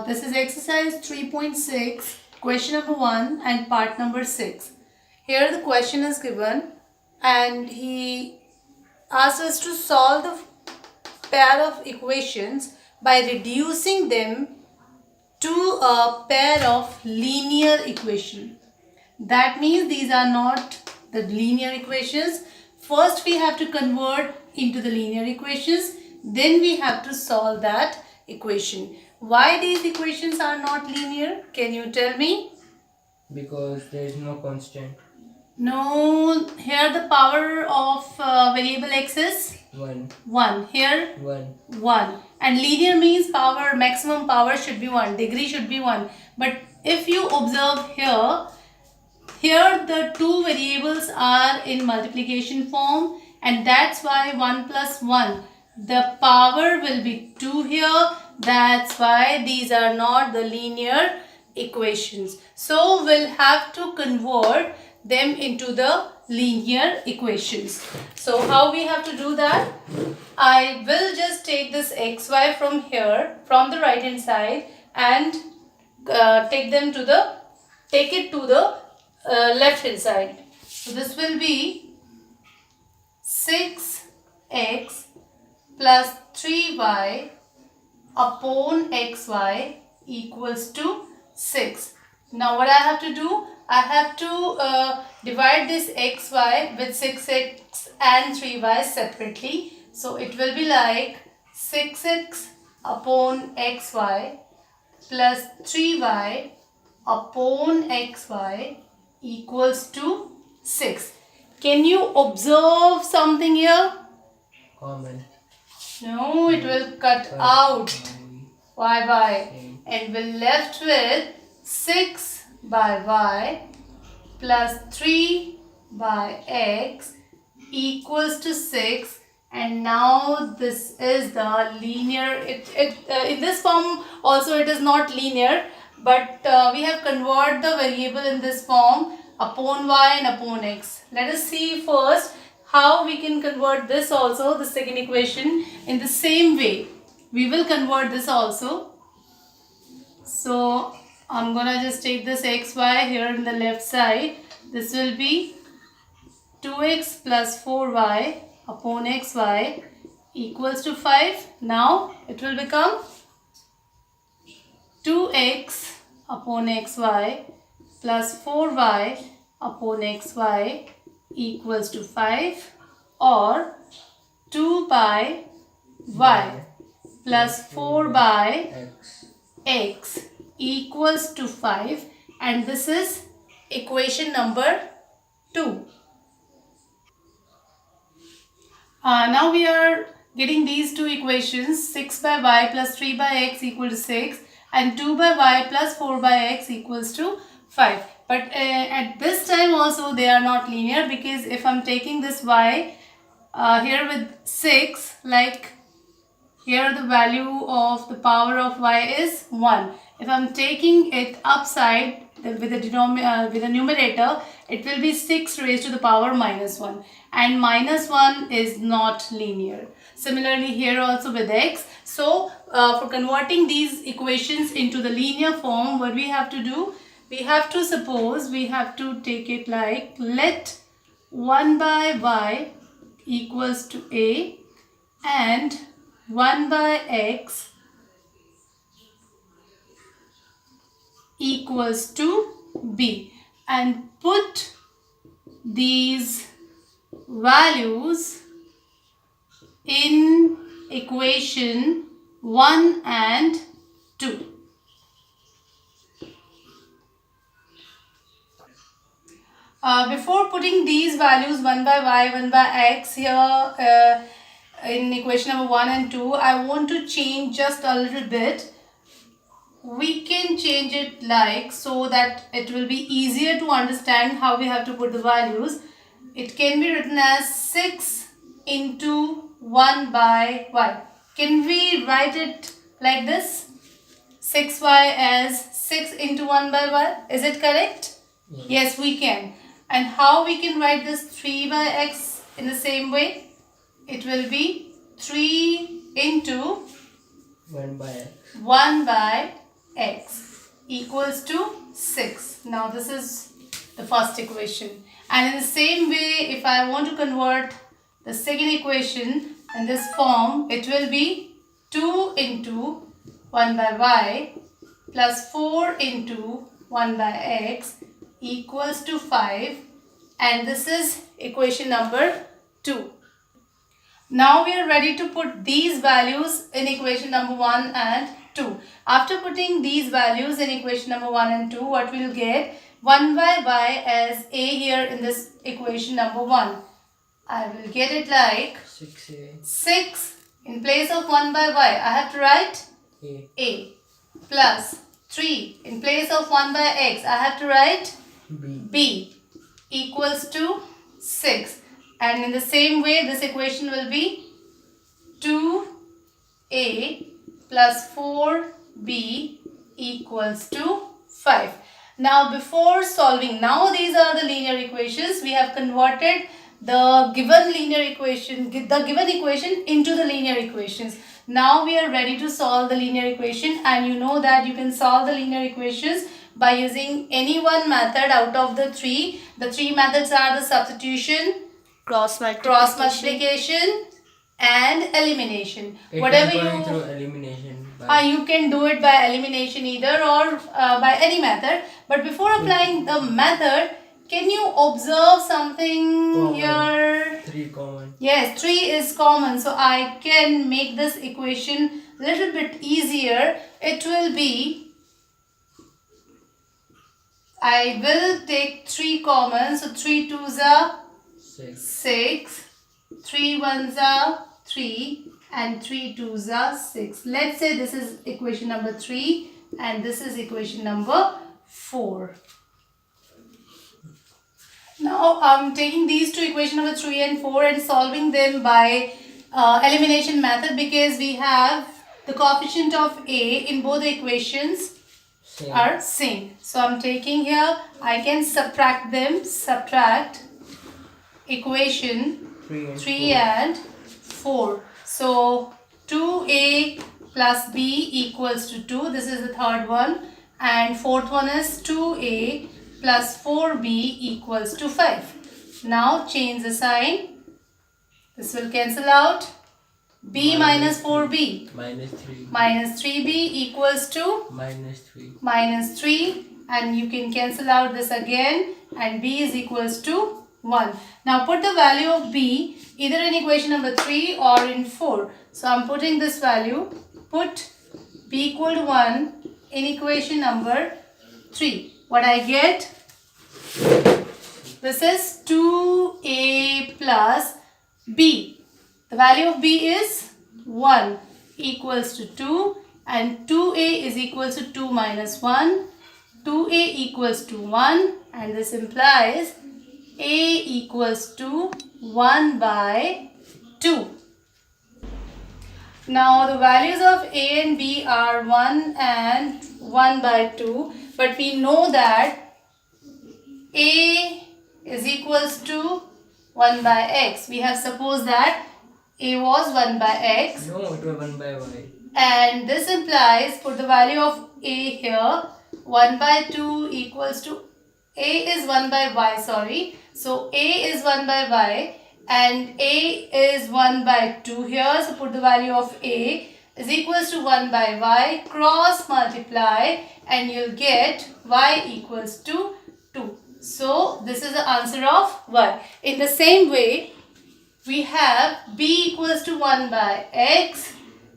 This is exercise 3.6, question number 1 and part number 6. Here the question is given and he asks us to solve the pair of equations by reducing them to a pair of linear equation. That means these are not the linear equations. First we have to convert into the linear equations, then we have to solve that equation. Why these equations are not linear? Can you tell me? Because there is no constant. No, here the power of variable x is 1. 1. Here 1. 1. And linear means power, maximum power should be 1, degree should be 1. But if you observe here the two variables are in multiplication form, and that's why 1 plus 1, the power will be 2 here. That's why these are not the linear equations. So we'll have to convert them into the linear equations. So how we have to do that? I will just take this xy from here, from the right hand side, and take it to the left hand side. So this will be 6x plus 3y upon xy equals to 6. Now what I have to do? I have to divide this xy with 6x and 3y separately. So it will be like 6x upon xy plus 3y upon xy equals to 6. Can you observe something here? Common. No, it will cut out y by, and we're left with 6 by y plus 3 by x equals to 6. And now this is the linear, in this form also it is not linear, but we have converted the variable in this form upon y and upon x. Let us see first how we can convert this also, the second equation, in the same way. We will convert this also. So I'm gonna just take this xy here in the left side. This will be 2x plus 4y upon xy equals to 5. Now it will become 2x upon xy plus 4y upon xy equals to 5, or 2 by y plus 4 by x equals to 5, and this is equation number 2. Now we are getting these two equations, 6 by y plus 3 by x equal to 6 and 2 by y plus 4 by x equals to 5. But at this time also they are not linear, because if I'm taking this y here with 6, like here the value of the power of y is 1. If I'm taking it upside with the numerator, it will be 6 raised to the power minus 1. And minus 1 is not linear. Similarly here also with x. So for converting these equations into the linear form, what we have to do? We have to suppose, we have to take it like, let 1 by y equals to a and 1 by x equals to b, and put these values in equation 1 and 2. Before putting these values 1 by y, 1 by x here in equation number 1 and 2, I want to change just a little bit. We can change it like, so that it will be easier to understand how we have to put the values. It can be written as 6 into 1 by y. Can we write it like this? 6y as 6 into 1 by y. Is it correct? Yes, we can. And how we can write this 3 by x in the same way? It will be 3 into 1 by x. 1 by x equals to 6. Now this is the first equation. And in the same way, if I want to convert the second equation in this form, it will be 2 into 1 by y plus 4 into 1 by x equals to 5. And this is equation number 2. Now we are ready to put these values in equation number 1 and 2. After putting these values in equation number 1 and 2, what we will get? 1 by y as a here in this equation number 1. I will get it like 6a 6 in place of 1 by y. I have to write a plus 3 in place of 1 by x. I have to write b equals to 6. And in the same way, this equation will be 2a plus 4b equals to 5. Now before solving, now these are the linear equations. We have converted the given equation into the linear equations. Now we are ready to solve the linear equation, and you know that you can solve the linear equations by using any one method out of the three. The three methods are the substitution, cross multiplication and elimination. Whatever you through elimination. You can do it by elimination either or by any method. But before applying the method, can you observe something Common. here? 3 common. Yes, 3 is common. So I can make this equation a little bit easier. It will be, I will take 3 common. So 3 2s are 6, 3 1s are 3 and 3 2s are 6. Let's say this is equation number 3 and this is equation number 4. Now I'm taking these two equation number 3 and 4 and solving them by elimination method, because we have the coefficient of a in both the equations are same. So I'm taking here, I can subtract them, subtract equation 3 and 4. So 2a plus b equals to 2. This is the third one. And fourth one is 2a plus 4b equals to 5. Now change the sign. This will cancel out. b minus 4b. Minus 3. Minus 3b equals to Minus 3. minus 3. And you can cancel out this again. And b is equals to 1. Now put the value of b either in equation number 3 or in 4. So I'm putting this value. Put b equal to 1 in equation number 3. What I get? This is 2a plus b. The value of b is 1 equals to 2, and 2a is equals to 2 minus 1. 2a equals to 1, and this implies a equals to 1 by 2. Now the values of a and b are 1 and 1 by 2, but we know that a is equals to 1 by x. We have supposed that a was 1 by x. No, it was 1 by y. And this implies, put the value of a here, 1 by 2 equals to, a is 1 by y, sorry. So a is 1 by y and a is 1 by 2 here. So put the value of a is equals to 1 by y, cross multiply, and you'll get y equals to 2. So this is the answer of y. In the same way, we have b equals to 1 by x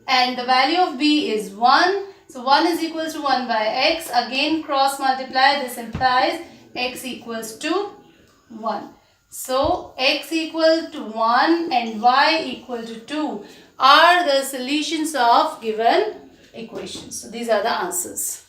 and the value of b is 1. So 1 is equals to 1 by x. Again cross multiply. This implies x equals to 1. So x equal to 1 and y equal to 2 are the solutions of given equations. So these are the answers.